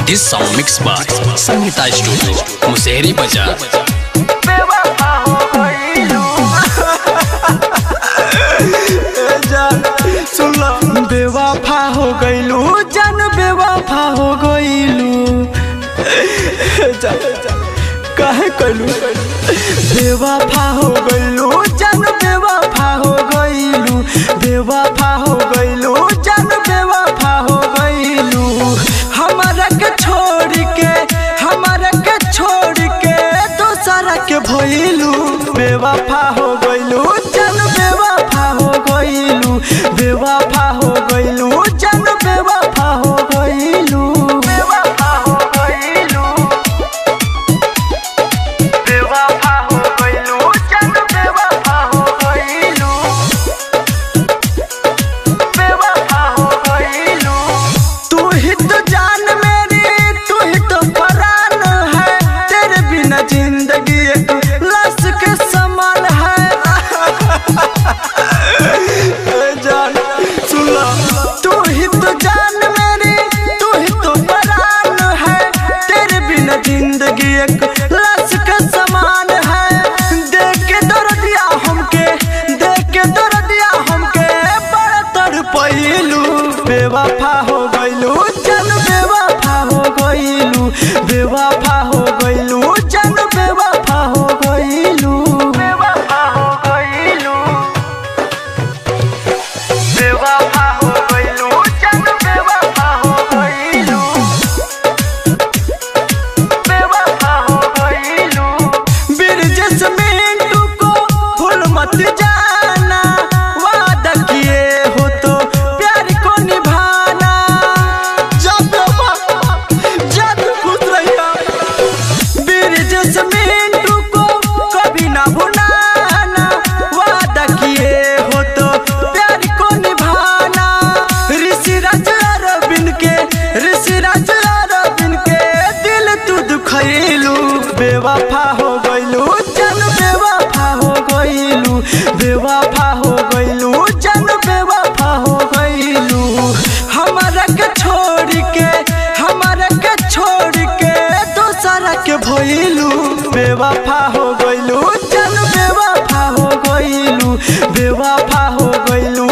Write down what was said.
This song mixed by Sangeeta Studio, Musehri बाजार। बेवफा हो गईलू सुन लो, बेवफा हो गईलू जान, बेवफा हो गईलू काहे कलू, बेवफा हो गईलू जान, बेवफा हो गईलू, बेवफा हो गईलू जान, बेवफा हो गईलू। हमारा के छोड़ के दूसरा के भइलू, बेवफा हो गईलू जान, बेवफा हो गईलू, बेवफा हो गईलू जान, बेवफा हो गईलू, बेवफा हो गईलू, बेवफा हो गईलू जान, बेवफा हो गईलू, बेवफा हो गईलू। तू ही तो जान मेरी, तू ही तो परान है, तेरे बिना जिंदगी एक लाश के समान है। जान सुन लो, तू ही तो जान मेरी, तू ही तो परान है, तेरे बिना जिंदगी एक लाश के समान है। देख के दर्द दिया हमके, देख के दर्द दिया हमके, बड़ा तड़पइलू, बेवफा हो गईलू जान, बेवफा हो गईलू, बेवफा हो गईलू जान, बेवफा हो गईलू, बेवफा हो गईलू, बेवफा हो गईलू जान, बेवफा हो गईलू, बेवफा हो गईलू। बिरजस मिंटू को भूल मत जाना, वादा किए हो तो प्यार को निभाना। जब खुश रहिया, बिरजस मिंटू को कभी ना भुलाना, वादा किए हो तो प्यार को निभाना। ऋषिराज अरविंद के दिल तू दुखइलू, बेवफा हो गईलू जान, बेवफा हो गईलू, बेवफा हो गईलू जान, बेवफा हो गईलू। हमारा के छोड़ के दूसरा के भइलू, बेवफा हो गईलू जान, बेवफा हो गईलू, बेवफा हो गईलू।